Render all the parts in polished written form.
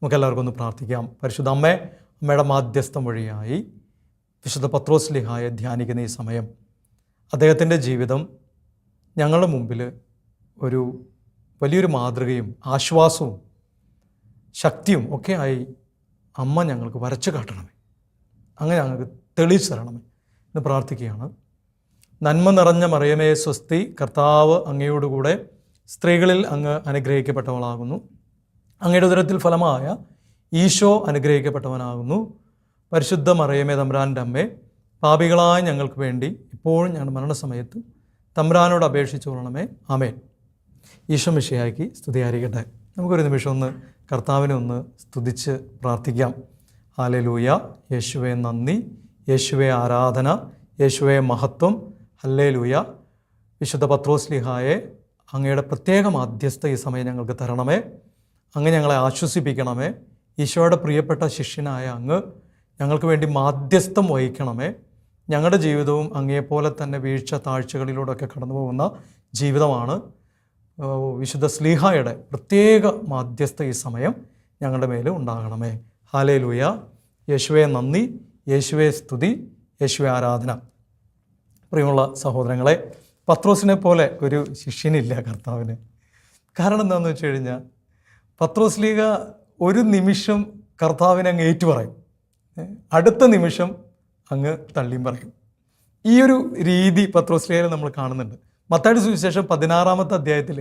നമുക്കെല്ലാവർക്കും ഒന്ന് പ്രാർത്ഥിക്കാം. പരിശുദ്ധ അമ്മേ, അമ്മയുടെ മാധ്യസ്ഥം വഴിയായി വിശുദ്ധ പത്രോസ് ലീഹായെ ധ്യാനിക്കുന്ന ഈ സമയം അദ്ദേഹത്തിൻ്റെ ജീവിതം ഞങ്ങളുടെ മുമ്പിൽ ഒരു വലിയൊരു മാതൃകയും ആശ്വാസവും ശക്തിയും ഒക്കെ ആയി അമ്മ ഞങ്ങൾക്ക് വരച്ചു കാട്ടണമേ, അങ്ങനെ ഞങ്ങൾക്ക് തെളിയിച്ചു തരണമേ എന്ന് പ്രാർത്ഥിക്കുകയാണ്. നന്മ നിറഞ്ഞ മറിയമേ സ്വസ്തി, കർത്താവ് അങ്ങയോടുകൂടെ സ്ത്രീകളിൽ അങ്ങ് അനുഗ്രഹിക്കപ്പെട്ടവളാകുന്നു. അങ്ങയുടെ ഉദരത്തിൽ ഫലമായ ഈശോ അനുഗ്രഹിക്കപ്പെട്ടവനാകുന്നു. പരിശുദ്ധ മറിയമേ തമ്പുരാൻ്റെ അമ്മേ, പാപികളായ ഞങ്ങൾക്ക് വേണ്ടി ഇപ്പോഴും ഞങ്ങളുടെ മരണസമയത്ത് തമ്പുരാനോട് അപേക്ഷിച്ചു കൊള്ളണമേ. ആമേൻ. ഈശോ മിശിഹായ്ക്ക് സ്തുതിയായിരിക്കട്ടെ. നമുക്കൊരു നിമിഷം ഒന്ന് കർത്താവിനെ ഒന്ന് സ്തുതിച്ച് പ്രാർത്ഥിക്കാം. ഹല്ലേലൂയ, യേശുവേ നന്ദി, യേശുവേ ആരാധന, യേശുവേ മഹത്വം. ഹല്ലേലൂയ. വിശുദ്ധ പത്രോസ് ലീഹായെ അങ്ങയുടെ പ്രത്യേക മാധ്യസ്ഥ ഈ സമയം ഞങ്ങൾക്ക് തരണമേ. അങ്ങ് ഞങ്ങളെ ആശ്വസിപ്പിക്കണമേ. ഈശോയുടെ പ്രിയപ്പെട്ട ശിഷ്യനായ അങ്ങ് ഞങ്ങൾക്ക് വേണ്ടി മാധ്യസ്ഥം വഹിക്കണമേ. ഞങ്ങളുടെ ജീവിതവും അങ്ങയെപ്പോലെ തന്നെ വീഴ്ച താഴ്ചകളിലൂടെയൊക്കെ കടന്നു പോകുന്ന ജീവിതമാണ്. വിശുദ്ധ സ്ലീഹായുടെ പ്രത്യേക മാധ്യസ്ഥ ഈ സമയം ഞങ്ങളുടെ മേൽ ഉണ്ടാകണമേ. ഹല്ലേലൂയ. യേശുവേ നന്ദി, യേശുവേ സ്തുതി, യേശുവേ ആരാധന. പ്രിയമുള്ള സഹോദരങ്ങളെ, പത്രോസിനെ പോലെ ഒരു ശിഷ്യനില്ല കർത്താവിന്. കാരണം എന്താണെന്ന് വെച്ച് കഴിഞ്ഞാൽ പത്രോസ് ലീഗ ഒരു നിമിഷം കർത്താവിനെ അങ്ങ് ഏറ്റുപറയും, അടുത്ത നിമിഷം അങ്ങ് തള്ളിയും പറയും. ഈ ഒരു രീതി പത്രോസ് ലീഗയിൽ നമ്മൾ കാണുന്നുണ്ട്. മത്തായിയുടെ സുവിശേഷം 16-ാമത്തെ അധ്യായത്തിൽ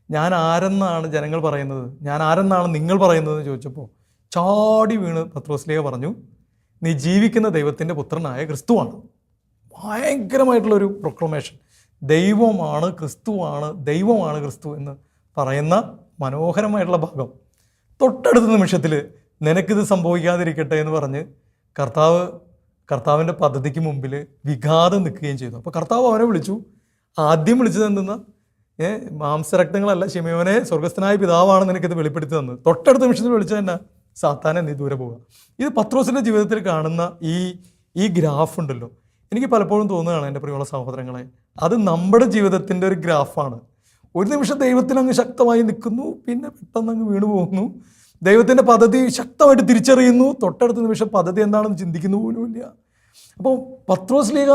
ഞാൻ ആരെന്നാണ് ജനങ്ങൾ പറയുന്നത്, ഞാൻ ആരെന്നാണ് നിങ്ങൾ പറയുന്നതെന്ന് ചോദിച്ചപ്പോൾ ചാടി വീണ് പത്രോസ് ലീഗ പറഞ്ഞു, നീ ജീവിക്കുന്ന ദൈവത്തിൻ്റെ പുത്രനായ ക്രിസ്തുവാണ്. ഭയങ്കരമായിട്ടുള്ളൊരു പ്രൊക്ലമേഷൻ. ദൈവമാണ് ക്രിസ്തുവാണ്, ദൈവമാണ് ക്രിസ്തു എന്ന് പറയുന്ന മനോഹരമായിട്ടുള്ള ഭാഗം. തൊട്ടടുത്ത നിമിഷത്തിൽ നിനക്കിത് സംഭവിക്കാതിരിക്കട്ടെ എന്ന് പറഞ്ഞ് കർത്താവിൻ്റെ പദ്ധതിക്ക് മുമ്പിൽ വിഘാതം നിൽക്കുകയും ചെയ്തു. അപ്പോൾ കർത്താവ് അവനെ വിളിച്ചു. ആദ്യം വിളിച്ചത് എന്തെന്ന മാംസരക്തങ്ങളല്ല, ശിമയോനെ സ്വർഗസ്ഥനായ പിതാവാണ് നിനക്കിത് വെളിപ്പെടുത്തി തന്നത്. തൊട്ടടുത്ത നിമിഷത്തിൽ വിളിച്ചത് തന്നെ സാത്താനെ നീ ദൂരെ പോവുക. ഇത് പത്രോസിൻ്റെ ജീവിതത്തിൽ കാണുന്ന ഈ ഗ്രാഫ് ഉണ്ടല്ലോ, എനിക്ക് പലപ്പോഴും തോന്നുകയാണ് എൻ്റെ പ്രിയമുള്ള സഹോദരങ്ങളെ, അത് നമ്മുടെ ജീവിതത്തിൻ്റെ ഒരു ഗ്രാഫാണ്. ഒരു നിമിഷം ദൈവത്തിൽ അങ്ങ് ശക്തമായി നിൽക്കുന്നു, പിന്നെ പെട്ടെന്ന് അങ്ങ് വീണു പോകുന്നു. ദൈവത്തിൻ്റെ പദ്ധതി ശക്തമായിട്ട് തിരിച്ചറിയുന്നു, തൊട്ടടുത്ത നിമിഷം പദ്ധതി എന്താണെന്ന് ചിന്തിക്കുന്നു പോലുമില്ല. അപ്പോൾ പത്രോസ് ലീഗ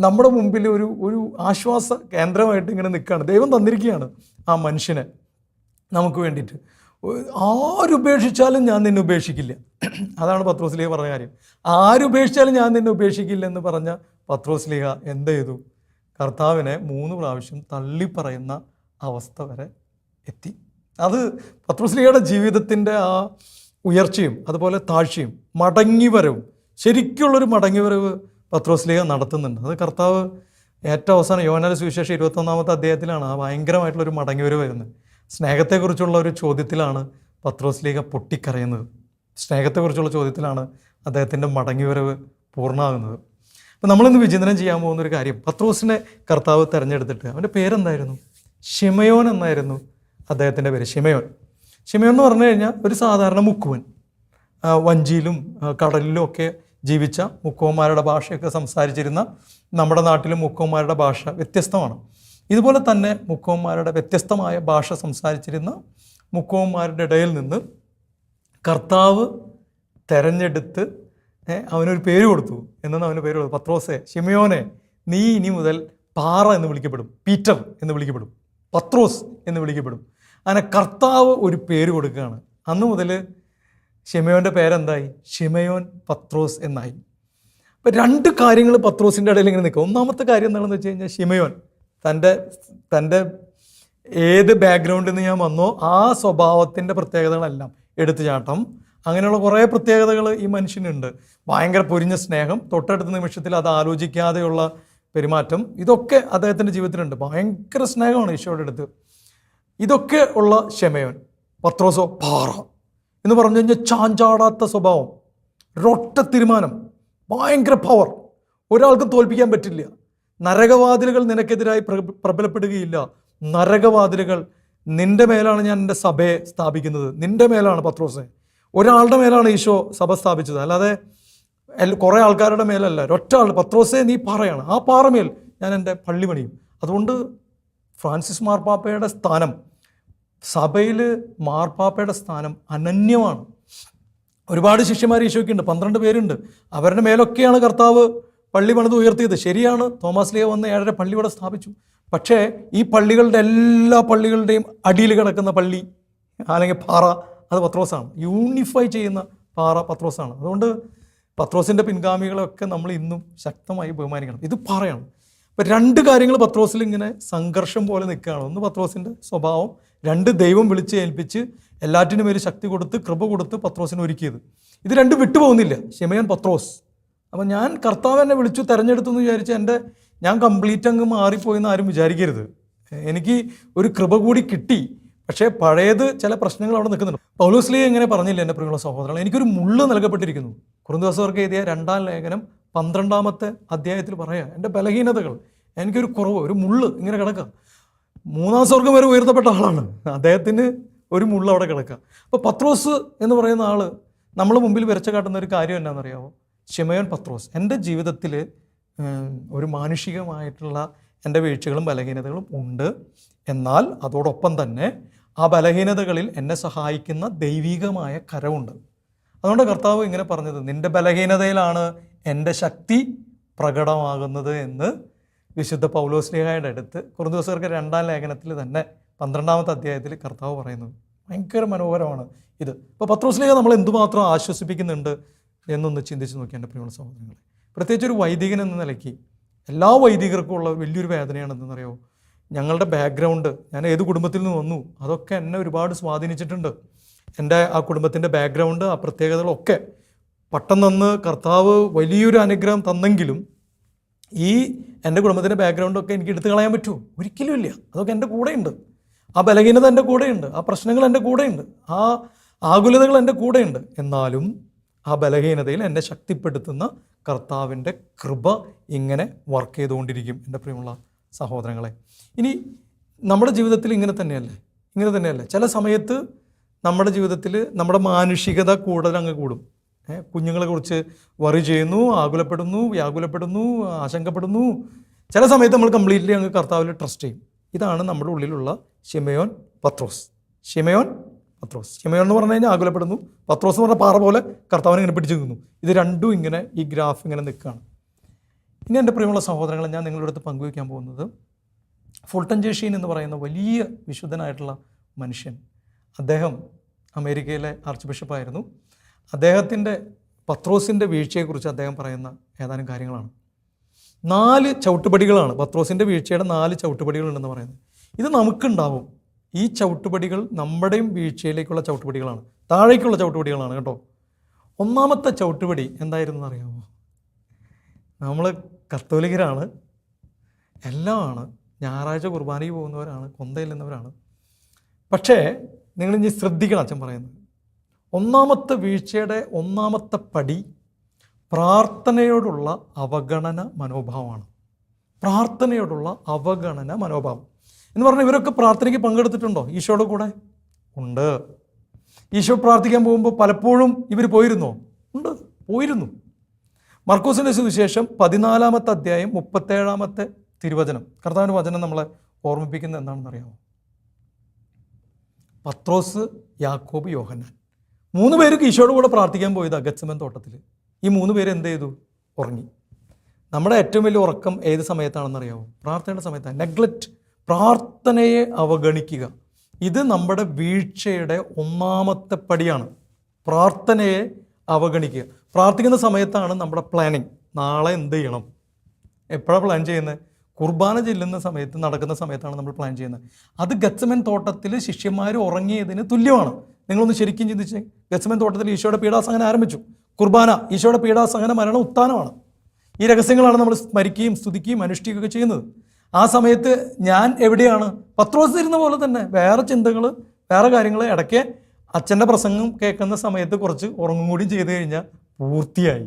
നമ്മുടെ മുമ്പിൽ ഒരു ആശ്വാസ കേന്ദ്രമായിട്ട് ഇങ്ങനെ നിൽക്കുകയാണ്. ദൈവം തന്നിരിക്കുകയാണ് ആ മനുഷ്യനെ നമുക്ക് വേണ്ടിയിട്ട്. ആരുപേക്ഷിച്ചാലും ഞാൻ നിന്നെ ഉപേക്ഷിക്കില്ല, അതാണ് പത്രോസ് ലീഗ പറഞ്ഞ കാര്യം. ആരുപേക്ഷിച്ചാലും ഞാൻ നിന്നെ ഉപേക്ഷിക്കില്ല എന്ന് പറഞ്ഞ പത്രോസ് ലീഗ എന്ത് ചെയ്തു? കർത്താവിനെ 3 പ്രാവശ്യം തള്ളിപ്പറയുന്ന അവസ്ഥ വരെ എത്തി. അത് പത്രോസ് ലീഗയുടെ ജീവിതത്തിൻ്റെ ആ ഉയർച്ചയും അതുപോലെ താഴ്ചയും മടങ്ങിവരവും, ശരിക്കുള്ളൊരു മടങ്ങിവരവ് പത്രോസ് ലീഗ നടത്തുന്നുണ്ട്. അത് കർത്താവ് ഏറ്റവും അവസാനം യോഹന്നാന്റെ സുവിശേഷം 21-ാമത്തെ അധ്യായത്തിലാണ് ആ ഭയങ്കരമായിട്ടുള്ളൊരു മടങ്ങിവരവ് വരുന്നത്. സ്നേഹത്തെക്കുറിച്ചുള്ള ഒരു ചോദ്യത്തിലാണ് പത്രോസ് ലീഗ പൊട്ടിക്കരയുന്നത്. സ്നേഹത്തെക്കുറിച്ചുള്ള ചോദ്യത്തിലാണ് അദ്ദേഹത്തിൻ്റെ മടങ്ങിവരവ് പൂർണ്ണമാകുന്നത്. അപ്പം നമ്മളിന്ന് വിചിന്തനം ചെയ്യാൻ പോകുന്നൊരു കാര്യം, പത്രോസിനെ കർത്താവ് തിരഞ്ഞെടുത്തിട്ട് അവൻ്റെ പേരെന്തായിരുന്നു? ശിമയോൻ എന്നായിരുന്നു അദ്ദേഹത്തിൻ്റെ പേര്. ശിമയോൻ എന്ന് പറഞ്ഞു കഴിഞ്ഞാൽ ഒരു സാധാരണ മുക്കുവൻ, വഞ്ചിയിലും കടലിലും ഒക്കെ ജീവിച്ച മുക്കുവന്മാരുടെ ഭാഷയൊക്കെ സംസാരിച്ചിരുന്ന. നമ്മുടെ നാട്ടിലും മുക്കുവന്മാരുടെ ഭാഷ വ്യത്യസ്തമാണ്. ഇതുപോലെ തന്നെ മുക്കുവന്മാരുടെ വ്യത്യസ്തമായ ഭാഷ സംസാരിച്ചിരുന്ന മുക്കുവന്മാരുടെ ഇടയിൽ നിന്ന് കർത്താവ് തെരഞ്ഞെടുത്ത് അവനൊരു പേര് കൊടുത്തു. എന്നാണ് അവന് പേര് കൊടുത്തു? പത്രോസേ, ശിമയോനെ, നീ ഇനി മുതൽ പാറ എന്ന് വിളിക്കപ്പെടും, പീറ്റർ എന്ന് വിളിക്കപ്പെടും, പത്രോസ് എന്ന് വിളിക്കപ്പെടും. അങ്ങനെ കർത്താവ് ഒരു പേര് കൊടുക്കുകയാണ്. അന്ന് മുതൽ ശിമയോൻ്റെ പേരെന്തായി? ശിമയോൻ പത്രോസ് എന്നായി. അപ്പം 2 കാര്യങ്ങൾ പത്രോസിൻ്റെ ഇടയിൽ ഇങ്ങനെ നിൽക്കും. ഒന്നാമത്തെ കാര്യം എന്താണെന്ന് വെച്ച് കഴിഞ്ഞാൽ, ശിമയോൻ തൻ്റെ ഏത് ബാക്ക്ഗ്രൗണ്ടിൽ നിന്ന് ഞാൻ വന്നോ ആ സ്വഭാവത്തിൻ്റെ പ്രത്യേകതകളെല്ലാം, എടുത്തുചാട്ടം, അങ്ങനെയുള്ള കുറേ പ്രത്യേകതകൾ ഈ മനുഷ്യനുണ്ട്. ഭയങ്കര പൊരിഞ്ഞ സ്നേഹം, തൊട്ടടുത്ത നിമിഷത്തിൽ അത് ആലോചിക്കാതെയുള്ള പെരുമാറ്റം, ഇതൊക്കെ അദ്ദേഹത്തിൻ്റെ ജീവിതത്തിലുണ്ട്. ഭയങ്കര സ്നേഹമാണ് ഈശോയുടെ അടുത്ത്. ഇതൊക്കെ ഉള്ള ശിമയോൻ. പത്രോസോ പാറ എന്ന് പറഞ്ഞു കഴിഞ്ഞാൽ ചാഞ്ചാടാത്ത സ്വഭാവം, ഒരൊറ്റ തീരുമാനം, ഭയങ്കര പവർ, ഒരാൾക്കും തോൽപ്പിക്കാൻ പറ്റില്ല. നരകവാതിലുകൾ നിനക്കെതിരായി പ്രബലപ്പെടുകയില്ല. നരകവാതിലുകൾ നിൻ്റെ മേലാണ് ഞാൻ എൻ്റെ സഭയെ സ്ഥാപിക്കുന്നത്, നിൻ്റെ മേലാണ് പത്രോസെ. ഒരാളുടെ മേലാണ് ഈശോ സഭ സ്ഥാപിച്ചത്, അല്ലാതെ കുറേ ആൾക്കാരുടെ മേലല്ല. ഒറ്റ ആൾ, പത്രോസെ നീ പാറയാണ്, ആ പാറമേൽ ഞാൻ എൻ്റെ പള്ളി പണിയും. അതുകൊണ്ട് ഫ്രാൻസിസ് മാർപ്പാപ്പയുടെ സ്ഥാനം, സഭയിൽ മാർപ്പാപ്പയുടെ സ്ഥാനം അനന്യമാണ്. ഒരുപാട് ശിഷ്യന്മാർ ഈശോയ്ക്കുണ്ട്, 12 പേരുണ്ട്. അവരുടെ മേലൊക്കെയാണ് കർത്താവ് പള്ളി പണിത് ഉയർത്തിയത്. ശരിയാണ്, തോമസ് ലീഹ വന്ന് 7 പള്ളി ഇവിടെ സ്ഥാപിച്ചു. പക്ഷേ ഈ പള്ളികളുടെ എല്ലാ പള്ളികളുടെയും അടിയിൽ കിടക്കുന്ന പള്ളി അല്ലെങ്കിൽ പാറ അത് പത്രോസാണ്. യൂണിഫൈ ചെയ്യുന്ന പാറ പത്രോസാണ്. അതുകൊണ്ട് പത്രോസിൻ്റെ പിൻഗാമികളെയൊക്കെ നമ്മൾ ഇന്നും ശക്തമായി ബഹുമാനിക്കണം. ഇത് പാറയാണ്. അപ്പം 2 കാര്യങ്ങൾ പത്രോസിൽ ഇങ്ങനെ സംഘർഷം പോലെ നിൽക്കുകയാണ്. ഒന്ന് പത്രോസിൻ്റെ സ്വഭാവം, 2 ദൈവം വിളിച്ച് ഏൽപ്പിച്ച് എല്ലാറ്റിനും ഒരു ശക്തി കൊടുത്ത് കൃപ കൊടുത്ത് പത്രോസിന് ഒരുക്കിയത്. ഇത് 2 വിട്ടുപോകുന്നില്ല. ശിമയോൻ പത്രോസ്. അപ്പം ഞാൻ കർത്താവ് എന്നെ വിളിച്ചു തിരഞ്ഞെടുത്തു എന്ന് വിചാരിച്ച് ഞാൻ കംപ്ലീറ്റ് അങ്ങ് മാറിപ്പോയെന്ന് ആരും വിചാരിക്കരുത്. എനിക്ക് ഒരു കൃപ കൂടി കിട്ടി. പക്ഷേ പഴയത് ചില പ്രശ്നങ്ങൾ അവിടെ നിൽക്കുന്നുണ്ട്. പൗലോസ് ലീഹ എങ്ങനെ പറഞ്ഞില്ല എൻ്റെ പ്രിയമുള്ള സഹോദരങ്ങൾ, എനിക്കൊരു മുള്ള് നൽകപ്പെട്ടിരിക്കുന്നു. കൊരിന്ത്യർക്ക് എഴുതിയ 2-ാം ലേഖനം 12-ാമത്തെ അധ്യായത്തിൽ പറയാം, എൻ്റെ ബലഹീനതകൾ, എനിക്കൊരു കുറവ്, ഒരു മുള്ള് ഇങ്ങനെ കിടക്കുക. 3-ാം സ്വർഗം വരെ ഉയർത്തപ്പെട്ട ആളാണ്, അദ്ദേഹത്തിന് ഒരു മുള്ള അവിടെ കിടക്കുക. അപ്പോൾ പത്രോസ് എന്ന് പറയുന്ന ആൾ നമ്മൾ മുമ്പിൽ വരച്ച കാട്ടുന്ന ഒരു കാര്യം എന്നാണെന്നറിയാമോ? ശിമയോൻ പത്രോസ്. എൻ്റെ ജീവിതത്തിൽ ഒരു മാനുഷികമായിട്ടുള്ള എൻ്റെ വീഴ്ചകളും ബലഹീനതകളും ഉണ്ട്. എന്നാൽ അതോടൊപ്പം തന്നെ ആ ബലഹീനതകളിൽ എന്നെ സഹായിക്കുന്ന ദൈവികമായ കരമുണ്ട്. അതുകൊണ്ട് കർത്താവ് ഇങ്ങനെ പറഞ്ഞത്, നിൻ്റെ ബലഹീനതയിലാണ് എൻ്റെ ശക്തി പ്രകടമാകുന്നത് എന്ന് വിശുദ്ധ പൗലോസ് ലീഹായുടെ അടുത്ത് കൊരിന്ത്യർക്ക് 2-ാം ലേഖനത്തിൽ തന്നെ 12-ാമത്തെ അധ്യായത്തിൽ കർത്താവ് പറയുന്നത്. ഭയങ്കര മനോഹരമാണ് ഇത്. ഇപ്പോൾ പത്രോസ് ലീഹ നമ്മൾ എന്തുമാത്രം ആശ്വസിപ്പിക്കുന്നുണ്ട് എന്നൊന്ന് ചിന്തിച്ച് നോക്കി എൻ്റെ പ്രിയമുള്ള സഹോദരങ്ങളെ. പ്രത്യേകിച്ച് ഒരു വൈദികൻ എന്ന നിലയ്ക്ക് എല്ലാ വൈദികർക്കും ഉള്ള വലിയൊരു വേദനയാണ് എന്തെന്നറിയോ? ഞങ്ങളുടെ ബാക്ക്ഗ്രൗണ്ട്, ഞാൻ ഏത് കുടുംബത്തിൽ നിന്ന് വന്നു, അതൊക്കെ എന്നെ ഒരുപാട് സ്വാധീനിച്ചിട്ടുണ്ട്. എൻ്റെ ആ കുടുംബത്തിൻ്റെ ബാക്ക്ഗ്രൗണ്ട്, ആ പ്രത്യേകതകളൊക്കെ പെട്ടെന്ന് കർത്താവ് വലിയൊരു അനുഗ്രഹം തന്നെങ്കിലും ഈ എൻ്റെ കുടുംബത്തിൻ്റെ ബാക്ക്ഗ്രൗണ്ടൊക്കെ എനിക്ക് എടുത്തു കളയാൻ പറ്റുമോ? ഒരിക്കലും ഇല്ല. അതൊക്കെ എൻ്റെ കൂടെയുണ്ട്. ആ ബലഹീനത എൻ്റെ കൂടെയുണ്ട്, ആ പ്രശ്നങ്ങൾ എൻ്റെ കൂടെയുണ്ട്, ആ ആകുലതകൾ എൻ്റെ കൂടെയുണ്ട്. എന്നാലും ആ ബലഹീനതയിൽ എന്നെ ശക്തിപ്പെടുത്തുന്ന കർത്താവിൻ്റെ കൃപ ഇങ്ങനെ വർക്ക് ചെയ്തുകൊണ്ടിരിക്കും എൻ്റെ പ്രിയമുള്ള സഹോദരങ്ങളെ. ഇനി നമ്മുടെ ജീവിതത്തിൽ ഇങ്ങനെ തന്നെയല്ലേ ചില സമയത്ത് നമ്മുടെ ജീവിതത്തിൽ നമ്മുടെ മാനുഷികത കൂടുതലങ്ങ് കൂടും. കുഞ്ഞുങ്ങളെ കുറിച്ച് വറി ചെയ്യുന്നു, ആകുലപ്പെടുന്നു, വ്യാകുലപ്പെടുന്നു, ആശങ്കപ്പെടുന്നു. ചില സമയത്ത് നമ്മൾ കംപ്ലീറ്റ്ലി അങ്ങ് കർത്താവിൽ ട്രസ്റ്റ് ചെയ്യും. ഇതാണ് നമ്മുടെ ഉള്ളിലുള്ള ശിമയോൻ പത്രോസ്. ശിമയോൻ എന്ന് പറഞ്ഞു കഴിഞ്ഞാൽ ആകുലപ്പെടുന്നു, പത്രോസ് എന്ന് പറഞ്ഞ പാറ പോലെ കർത്താവിനെ ഇങ്ങനെ പിടിച്ചു നിൽക്കുന്നു. ഇത് രണ്ടും ഇങ്ങനെ ഈ ഗ്രാഫ് ഇങ്ങനെ നിൽക്കുകയാണ്. ഇനി എൻ്റെ പ്രിയമുള്ള സഹോദരങ്ങളെ, ഞാൻ നിങ്ങളുടെ അടുത്ത് പങ്കുവയ്ക്കാൻ പോകുന്നത് ഫുൾട്ടൻ ജേഷീൻ എന്ന് പറയുന്ന വലിയ വിശുദ്ധനായിട്ടുള്ള മനുഷ്യൻ. അദ്ദേഹം അമേരിക്കയിലെ ആർച്ച് ബിഷപ്പായിരുന്നു. അദ്ദേഹത്തിൻ്റെ പത്രോസിൻ്റെ വീഴ്ചയെക്കുറിച്ച് അദ്ദേഹം പറയുന്ന ഏതാനും കാര്യങ്ങളാണ്. 4 ചവിട്ടുപടികളാണ് പത്രോസിൻ്റെ വീഴ്ചയുടെ 4 ചവിട്ടുപടികളുണ്ടെന്ന് പറയുന്നത്. ഇത് നമുക്കുണ്ടാവും. ഈ ചവിട്ടുപടികൾ നമ്മുടെയും വീഴ്ചയിലേക്കുള്ള ചവിട്ടുപടികളാണ്, താഴേക്കുള്ള ചവിട്ടുപടികളാണ് കേട്ടോ. 1-ാമത്തെ ചവിട്ടുപടി എന്തായിരുന്നു അറിയാമോ? നമ്മൾ കത്തോലിക്കരാണ്, എല്ലാമാണ്, ഞായറാഴ്ച കുർബാനയ്ക്ക് പോകുന്നവരാണ്, കൊന്തയില്ലെന്നവരാണ്. പക്ഷേ നിങ്ങളിനി ശ്രദ്ധിക്കണം അച്ഛൻ പറയുന്നത്. 1-ാമത്തെ വീഴ്ചയുടെ 1-ാമത്തെ പടി പ്രാർത്ഥനയോടുള്ള അവഗണന മനോഭാവമാണ്. പ്രാർത്ഥനയോടുള്ള അവഗണന മനോഭാവം എന്ന് പറഞ്ഞാൽ, ഇവരൊക്കെ പ്രാർത്ഥനയ്ക്ക് പങ്കെടുത്തിട്ടുണ്ടോ? ഈശോയുടെ കൂടെ ഉണ്ട്. ഈശോ പ്രാർത്ഥിക്കാൻ പോകുമ്പോൾ പലപ്പോഴും ഇവർ പോയിരുന്നോ? ഉണ്ട്, പോയിരുന്നു. മർക്കോസിൻ്റെ സുവിശേഷം 14-ാമത്തെ അധ്യായം 37-ാമത്തെ തിരുവചനം, കർത്താവിൻ്റെ വചനം നമ്മളെ ഓർമ്മിപ്പിക്കുന്നത് എന്താണെന്ന് അറിയാമോ? പത്രോസ്, യാക്കോബ്, യോഹന്നാൻ 3 പേർക്ക് ഈശോയുടെ കൂടെ പ്രാർത്ഥിക്കാൻ പോയത് ഗെത്സമൻ തോട്ടത്തിൽ. ഈ 3 പേര് എന്ത് ചെയ്തു? ഉറങ്ങി. നമ്മുടെ ഏറ്റവും വലിയ ഉറക്കം ഏത് സമയത്താണെന്നറിയാമോ? പ്രാർത്ഥനയുടെ സമയത്താണ്. നെഗ്ലക്റ്റ്, പ്രാർത്ഥനയെ അവഗണിക്കുക. ഇത് നമ്മുടെ വീഴ്ചയുടെ 1-ാമത്തെ പടിയാണ്. പ്രാർത്ഥനയെ അവഗണിക്കുക. പ്രാർത്ഥിക്കുന്ന സമയത്താണ് നമ്മുടെ പ്ലാനിങ്. നാളെ എന്ത് ചെയ്യണം? എപ്പോഴാണ് പ്ലാൻ ചെയ്യുന്നത്? കുർബാന ചെല്ലുന്ന സമയത്ത്, നടക്കുന്ന സമയത്താണ് നമ്മൾ പ്ലാൻ ചെയ്യുന്നത്. അത് ഗെത്സമൻ തോട്ടത്തിൽ ശിഷ്യന്മാർ ഉറങ്ങിയതിന് തുല്യമാണ്. നിങ്ങളൊന്ന് ശരിക്കും ചിന്തിച്ച്, ഗെത്സമൻ തോട്ടത്തിൽ ഈശോയുടെ പീഡാസഹനം ആരംഭിച്ചു. കുർബാന ഈശോയുടെ പീഡാസഹന മരണ ഉത്ഥാനമാണ്. ഈ രഹസ്യങ്ങളാണ് നമ്മൾ സ്മരിക്കുകയും സ്തുതിക്കുകയും അനുഷ്ഠിക്കുകയൊക്കെ ചെയ്യുന്നത്. ആ സമയത്ത് ഞാൻ എവിടെയാണ്? പത്രോസ് ഇരുന്ന പോലെ തന്നെ വേറെ ചിന്തകൾ, വേറെ കാര്യങ്ങൾ. ഇടയ്ക്ക് അച്ഛൻ്റെ പ്രസംഗം കേൾക്കുന്ന സമയത്ത് കുറച്ച് ഉറങ്ങും കൂടി ചെയ്ത് കഴിഞ്ഞാൽ പൂർത്തിയായി.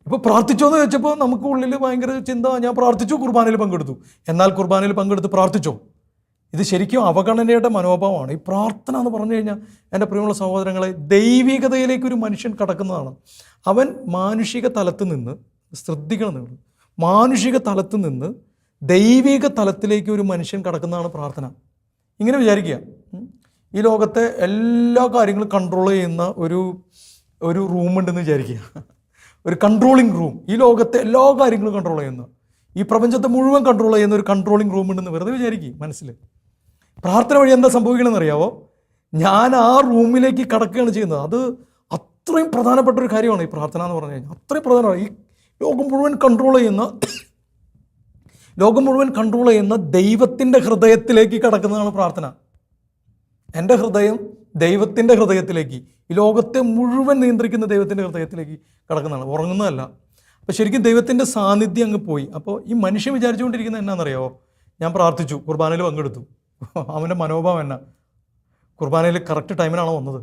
ഇപ്പോൾ പ്രാർത്ഥിച്ചോ എന്ന് ചോദിച്ചപ്പോൾ നമുക്ക് ഉള്ളിൽ ഭയങ്കര ചിന്ത, ഞാൻ പ്രാർത്ഥിച്ചു, കുർബാനയിൽ പങ്കെടുത്തു. എന്നാൽ കുർബാനയിൽ പങ്കെടുത്ത് പ്രാർത്ഥിച്ചോ? ഇത് ശരിക്കും അവഗണനയുടെ മനോഭാവമാണ്. ഈ പ്രാർത്ഥന എന്ന് പറഞ്ഞു കഴിഞ്ഞാൽ എൻ്റെ പ്രിയമുള്ള സഹോദരങ്ങളെ, ദൈവികതയിലേക്കൊരു മനുഷ്യൻ കടക്കുന്നതാണ്. അവൻ മാനുഷിക തലത്ത് നിന്ന്, ശ്രദ്ധിക്കണം നിങ്ങൾ, മാനുഷിക തലത്ത് നിന്ന് ദൈവിക തലത്തിലേക്ക് ഒരു മനുഷ്യൻ കടക്കുന്നതാണ് പ്രാർത്ഥന. ഇങ്ങനെ വിചാരിക്കുക, ഈ ലോകത്തെ എല്ലാ കാര്യങ്ങളും കൺട്രോൾ ചെയ്യുന്ന ഒരു ഒരു റൂമുണ്ടെന്ന് വിചാരിക്കുക, ഒരു കൺട്രോളിങ് റൂം, ഈ ലോകത്തെ എല്ലാ കാര്യങ്ങളും കൺട്രോൾ ചെയ്യുന്ന, ഈ പ്രപഞ്ചത്തെ മുഴുവൻ കൺട്രോൾ ചെയ്യുന്ന ഒരു കൺട്രോളിങ് റൂം ഉണ്ടെന്ന് വെറുതെ വിചാരിക്കും മനസ്സിൽ. പ്രാർത്ഥന വഴി എന്താ സംഭവിക്കണമെന്ന് അറിയാവോ? ഞാൻ ആ റൂമിലേക്ക് കടക്കുകയാണ് ചെയ്യുന്നത്. അത് അത്രയും പ്രധാനപ്പെട്ട ഒരു കാര്യമാണ് ഈ പ്രാർത്ഥന എന്ന് പറഞ്ഞു കഴിഞ്ഞാൽ. അത്രയും പ്രധാനമാണ്. ഈ ലോകം മുഴുവൻ കൺട്രോൾ ചെയ്യുന്ന ദൈവത്തിൻ്റെ ഹൃദയത്തിലേക്ക് കടക്കുന്നതാണ് പ്രാർത്ഥന. എൻ്റെ ഹൃദയം ദൈവത്തിൻ്റെ ഹൃദയത്തിലേക്ക്, ഈ ലോകത്തെ മുഴുവൻ നിയന്ത്രിക്കുന്ന ദൈവത്തിൻ്റെ ഹൃദയത്തിലേക്ക് കടക്കുന്നതാണ്, ഉറങ്ങുന്നതല്ല. അപ്പോൾ ശരിക്കും ദൈവത്തിൻ്റെ സാന്നിധ്യം അങ്ങ് പോയി. അപ്പോൾ ഈ മനുഷ്യൻ വിചാരിച്ചുകൊണ്ടിരിക്കുന്നത് എന്നാണെന്നറിയാമോ? ഞാൻ പ്രാർത്ഥിച്ചു, കുർബാനയിൽ പങ്കെടുത്തു, അവൻ്റെ മനോഭാവം എന്നാ? കുർബാനയിൽ കറക്റ്റ് ടൈമിനാണോ വന്നത്?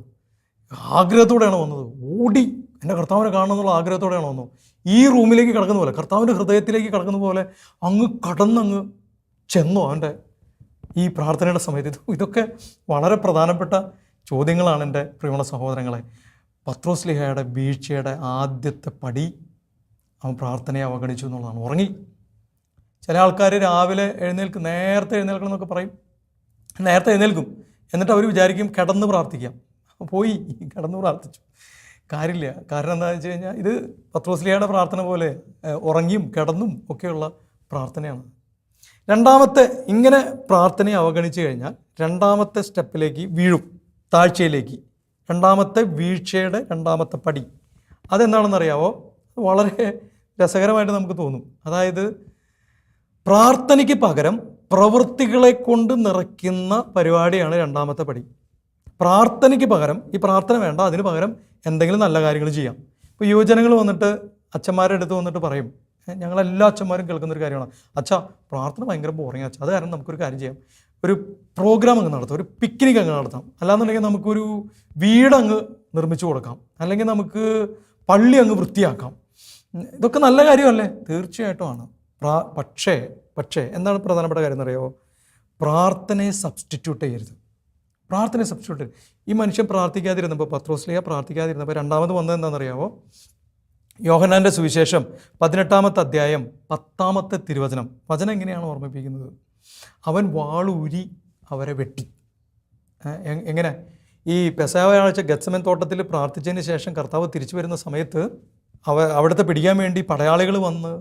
ആഗ്രഹത്തോടെയാണോ വന്നത്? ഓടി എൻ്റെ കർത്താവിനെ കാണണമെന്നുള്ള ആഗ്രഹത്തോടെയാണോ വന്നത്? ഈ റൂമിലേക്ക് കിടക്കുന്ന പോലെ, കർത്താവിൻ്റെ ഹൃദയത്തിലേക്ക് കിടക്കുന്ന പോലെ അങ്ങ് കടന്നങ്ങ് ചെന്നോ അവൻ്റെ ഈ പ്രാർത്ഥനയുടെ സമയത്ത്? ഇതൊക്കെ വളരെ പ്രധാനപ്പെട്ട ചോദ്യങ്ങളാണ് എൻ്റെ പ്രിയമുള്ള സഹോദരങ്ങളെ. പത്രോസ് ലീഹയുടെ വീഴ്ചയുടെ ആദ്യത്തെ പടി അവൻ പ്രാർത്ഥനയെ അവഗണിച്ചു എന്നുള്ളതാണ്. ഉറങ്ങി. ചില ആൾക്കാർ രാവിലെ നേരത്തെ എഴുന്നേൽക്കണം എന്നൊക്കെ പറയും. നേരത്തെ എഴുന്നേൽക്കും, എന്നിട്ട് അവർ വിചാരിക്കും കിടന്ന് പ്രാർത്ഥിക്കാം. പോയി കിടന്ന് പ്രാർത്ഥിച്ചു, കാര്യമില്ല. കാരണം എന്താണെന്ന് വെച്ച് കഴിഞ്ഞാൽ ഇത് പത്രോസ് ലീഹയുടെ പ്രാർത്ഥന പോലെ ഉറങ്ങിയും കിടന്നും ഒക്കെയുള്ള പ്രാർത്ഥനയാണ്. രണ്ടാമത്തെ ഇങ്ങനെ പ്രാർത്ഥനയെ അവഗണിച്ചു കഴിഞ്ഞാൽ രണ്ടാമത്തെ സ്റ്റെപ്പിലേക്ക് വീഴും, താഴ്ചയിലേക്ക്. രണ്ടാമത്തെ വീഴ്ചയുടെ രണ്ടാമത്തെ പടി അതെന്താണെന്നറിയാവോ? വളരെ രസകരമായിട്ട് നമുക്ക് തോന്നും. അതായത് പ്രാർത്ഥനയ്ക്ക് പകരം പ്രവൃത്തികളെ കൊണ്ട് നിറയ്ക്കുന്ന പരിപാടിയാണ് രണ്ടാമത്തെ പടി. പ്രാർത്ഥനയ്ക്ക് പകരം, ഈ പ്രാർത്ഥന വേണ്ട, അതിന് പകരം എന്തെങ്കിലും നല്ല കാര്യങ്ങൾ ചെയ്യാം. ഇപ്പോൾ യുവജനങ്ങൾ വന്നിട്ട് അച്ഛന്മാരുടെ അടുത്ത് വന്നിട്ട് പറയും, ഞങ്ങളെല്ലാ അച്ഛന്മാരും കേൾക്കുന്നൊരു കാര്യമാണ്, അച്ഛാ പ്രാർത്ഥന ഭയങ്കര ബോറിങ് അച്ഛാ, അത് കാരണം നമുക്കൊരു കാര്യം ചെയ്യാം, ഒരു പ്രോഗ്രാം അങ്ങ് നടത്താം, ഒരു പിക്നിക് അങ്ങ് നടത്താം, അല്ലാന്നുണ്ടെങ്കിൽ നമുക്കൊരു വീടങ്ങ് നിർമ്മിച്ചു കൊടുക്കാം, അല്ലെങ്കിൽ നമുക്ക് പള്ളി അങ്ങ് വൃത്തിയാക്കാം. ഇതൊക്കെ നല്ല കാര്യമല്ലേ? തീർച്ചയായിട്ടും ആണ്. പക്ഷേ എന്താണ് പ്രധാനപ്പെട്ട കാര്യം എന്നറിയാമോ? പ്രാർത്ഥനയെ സബ്സ്റ്റിറ്റ്യൂട്ട് ചെയ്യരുത്. പ്രാർത്ഥനയെ സബ്സ്റ്റിറ്റ്യൂട്ട്. ഈ മനുഷ്യൻ പ്രാർത്ഥിക്കാതിരുന്നപ്പോൾ, പത്രോസ് ലീഹ പ്രാർത്ഥിക്കാതിരുന്നപ്പോൾ രണ്ടാമത് വന്നത് എന്താണെന്നറിയാമോ? യോഹന്നാൻ്റെ സുവിശേഷം 18-ാമത്തെ അധ്യായം 10-ാമത്തെ തിരുവചനം. വചനം എങ്ങനെയാണ് ഓർമ്മിപ്പിക്കുന്നത്? അവൻ വാളൂരി അവരെ വെട്ടി. എങ്ങനെ? ഈ പെസഹ വ്യാഴാഴ്ച ഗത്സമൻ തോട്ടത്തിൽ പ്രാർത്ഥിച്ചതിന് ശേഷം കർത്താവ് തിരിച്ചു വരുന്ന സമയത്ത് അവിടുത്തെ പിടിക്കാൻ വേണ്ടി പടയാളികൾ വന്ന്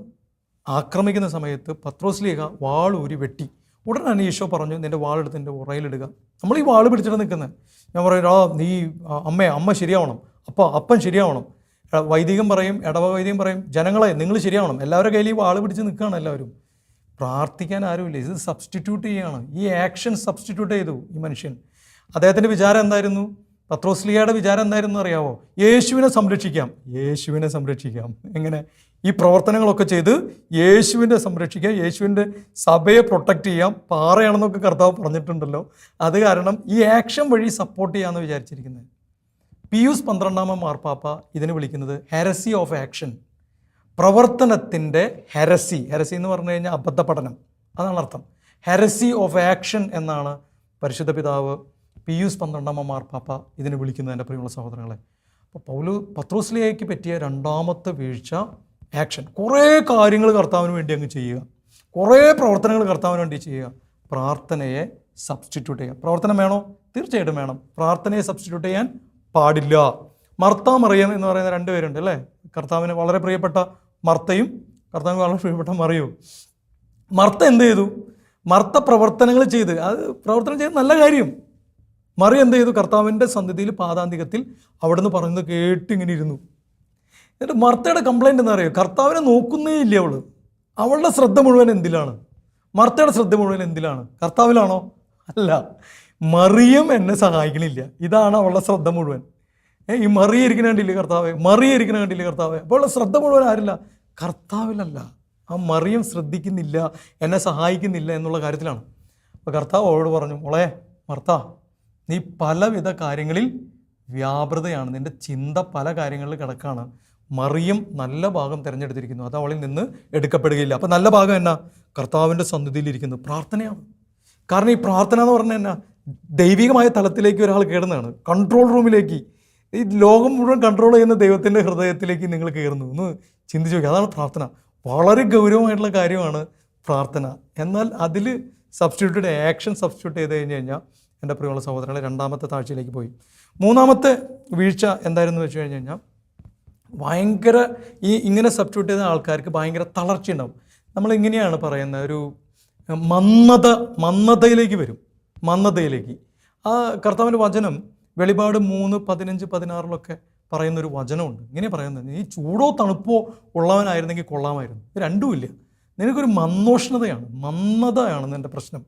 ആക്രമിക്കുന്ന സമയത്ത് പത്രോസ് ലീഹ വാളൂരി വെട്ടി. ഉടനെ തന്നെ ഈശോ പറഞ്ഞു, നിൻ്റെ വാളെടുത്ത് എൻ്റെ ഉറയിലിടുക. നമ്മൾ ഈ വാള് പിടിച്ചിട്ട് നിൽക്കുന്നത്. ഞാൻ പറയും, നീ അമ്മ ശരിയാവണം, അപ്പൻ ശരിയാവണം. വൈദികം പറയും, വൈദികം പറയും, ജനങ്ങളെ നിങ്ങൾ ശരിയാവണം. എല്ലാവരുടെ കയ്യിൽ ഈ വാള് പിടിച്ച് നിൽക്കുകയാണ് എല്ലാവരും. പ്രാർത്ഥിക്കാൻ ആരുമില്ല. ഇത് സബ്സ്റ്റിറ്റ്യൂട്ട് ചെയ്യുകയാണ്. ഈ ആക്ഷൻ സബ്സ്റ്റിറ്റ്യൂട്ട് ചെയ്തു ഈ മനുഷ്യൻ. അദ്ദേഹത്തിൻ്റെ വിചാരം എന്തായിരുന്നു? പത്രോസ് ലീഹയുടെ വിചാരം എന്തായിരുന്നു അറിയാവോ? യേശുവിനെ സംരക്ഷിക്കാം. എങ്ങനെ? ഈ പ്രവർത്തനങ്ങളൊക്കെ ചെയ്ത് യേശുവിനെ സംരക്ഷിക്കാം, യേശുവിൻ്റെ സഭയെ പ്രൊട്ടക്റ്റ് ചെയ്യാം. പാറയാണെന്നൊക്കെ കർത്താവ് പറഞ്ഞിട്ടുണ്ടല്ലോ. അത് കാരണം ഈ ആക്ഷൻ വഴി സപ്പോർട്ട് ചെയ്യാമെന്ന് വിചാരിച്ചിരിക്കുന്നത്. പിയൂസ് 12-ാമൻ മാർപ്പാപ്പ ഇതിനെ വിളിക്കുന്നത് ഹെരസി ഓഫ് ആക്ഷൻ. പ്രവർത്തനത്തിൻ്റെ ഹെരസി എന്ന് പറഞ്ഞു കഴിഞ്ഞാൽ അബദ്ധ പഠനം, അതാണ് അർത്ഥം. ഹെരസി ഓഫ് ആക്ഷൻ എന്നാണ് പരിശുദ്ധ പിതാവ് പിയൂസ് 12-ാമൻ മാർപ്പാപ്പ ഇതിനെ വിളിക്കുന്നത്. എൻ്റെ പ്രിയമുള്ള സഹോദരങ്ങളെ, അപ്പോൾ പത്രോസ് ലീഹയ്ക്ക് പറ്റിയ രണ്ടാമത്തെ വീഴ്ച ആക്ഷൻ. കുറേ കാര്യങ്ങൾ കർത്താവിന് വേണ്ടി അങ്ങ് ചെയ്യുക, കുറേ പ്രവർത്തനങ്ങൾ കർത്താവിന് വേണ്ടി ചെയ്യുക. പ്രാർത്ഥനയെ സബ്സ്റ്റിറ്റ്യൂട്ട് ചെയ്യുക. പ്രവർത്തനം വേണോ? തീർച്ചയായിട്ടും വേണം. പ്രാർത്ഥനയെ സബ്സ്റ്റിറ്റ്യൂട്ട് ചെയ്യാൻ പാടില്ല. മർത്ത മറിയം എന്ന് പറയുന്ന 2 പേരുണ്ട് അല്ലേ? കർത്താവിന് വളരെ പ്രിയപ്പെട്ട മർത്തയും കർത്താവിന് വളരെ പ്രിയപ്പെട്ട മറിയവും. മർത്ത എന്ത് ചെയ്തു? മർത്ത പ്രവർത്തനങ്ങൾ ചെയ്ത്, പ്രവർത്തനം ചെയ്ത് നല്ല കാര്യം. മറിയം എന്ത് ചെയ്തു? കർത്താവിൻ്റെ സന്നിധിയിൽ പാദാന്തികത്തിൽ അവിടുന്ന് പറയുന്നത് കേട്ട് ഇങ്ങനെ ഇരുന്നു. എന്നിട്ട് മർത്തയുടെ കംപ്ലൈൻറ്റ് എന്താ പറയുക? കർത്താവിനെ നോക്കുന്നേ ഇല്ല അവൾ. അവളുടെ ശ്രദ്ധ മുഴുവൻ എന്തിലാണ്? മർത്തയുടെ ശ്രദ്ധ മുഴുവൻ എന്തിലാണ്? കർത്താവിലാണോ? അല്ല. മറിയം എന്നെ സഹായിക്കണില്ല, ഇതാണ് അവളുടെ ശ്രദ്ധ മുഴുവൻ. ഈ മറിയിരിക്കുന്ന കണ്ടില്ലേ കർത്താവെ? അപ്പോൾ അവളുടെ ശ്രദ്ധ മുഴുവൻ ആരില്ല? കർത്താവിലല്ല. ആ മറിയം ശ്രദ്ധിക്കുന്നില്ല, എന്നെ സഹായിക്കുന്നില്ല എന്നുള്ള കാര്യത്തിലാണ്. അപ്പോൾ കർത്താവ് അവളോട് പറഞ്ഞു, മോളെ മർത്ത, നീ പലവിധ കാര്യങ്ങളിൽ വ്യാപൃതയാണ്, നിൻ്റെ ചിന്ത പല കാര്യങ്ങളിൽ കിടക്കാണ്. മറിയം നല്ല ഭാഗം തിരഞ്ഞെടുത്തിരിക്കുന്നു, അത് അവളിൽ നിന്ന് എടുക്കപ്പെടുകയില്ല. അപ്പോൾ നല്ല ഭാഗം എന്നാ? കർത്താവിൻ്റെ സന്നിധിയിലിരിക്കുന്നു, പ്രാർത്ഥനയാണ്. കാരണം ഈ പ്രാർത്ഥന എന്ന് പറഞ്ഞാൽ എന്നാ? ദൈവികമായ തലത്തിലേക്ക് ഒരാൾ കയറുന്നതാണ്, കൺട്രോൾ റൂമിലേക്ക്. ഈ ലോകം മുഴുവൻ കൺട്രോൾ ചെയ്യുന്ന ദൈവത്തിൻ്റെ ഹൃദയത്തിലേക്ക് നിങ്ങൾ കയറുന്നു എന്ന് ചിന്തിച്ച് നോക്കുക. അതാണ് പ്രാർത്ഥന. വളരെ ഗൗരവമായിട്ടുള്ള കാര്യമാണ് പ്രാർത്ഥന. എന്നാൽ അതിൽ ആക്ഷൻ സബ്സ്റ്റിറ്റ്യൂട്ട് ചെയ്ത് കഴിഞ്ഞ് കഴിഞ്ഞാൽ എൻ്റെ പ്രിയമുള്ള സഹോദരങ്ങളെ, രണ്ടാമത്തെ താഴ്ചയിലേക്ക് പോയി. മൂന്നാമത്തെ വീഴ്ച എന്തായിരുന്നു വെച്ച് കഴിഞ്ഞ് കഴിഞ്ഞാൽ, ഭയങ്കര ഇങ്ങനെ സബ്സ്റ്റിറ്റ്യൂട്ട് ചെയ്ത ആൾക്കാർക്ക് ഭയങ്കര തളർച്ച ഉണ്ടാവും. നമ്മളിങ്ങനെയാണ് പറയുന്നത്, ഒരു മന്ദതയിലേക്ക് വരും. മന്ദതയിലേക്ക് ആ കർത്താവിൻ്റെ വചനം വെളിപാട് 3:15-16 പറയുന്നൊരു വചനമുണ്ട്. ഇങ്ങനെ പറയുന്നത്, നീ ചൂടോ തണുപ്പോ ഉള്ളവനായിരുന്നെങ്കിൽ കൊള്ളാമായിരുന്നു. ഇത് രണ്ടുമില്ല. നിനക്കൊരു മന്ദതയാണ് എൻ്റെ പ്രശ്നം.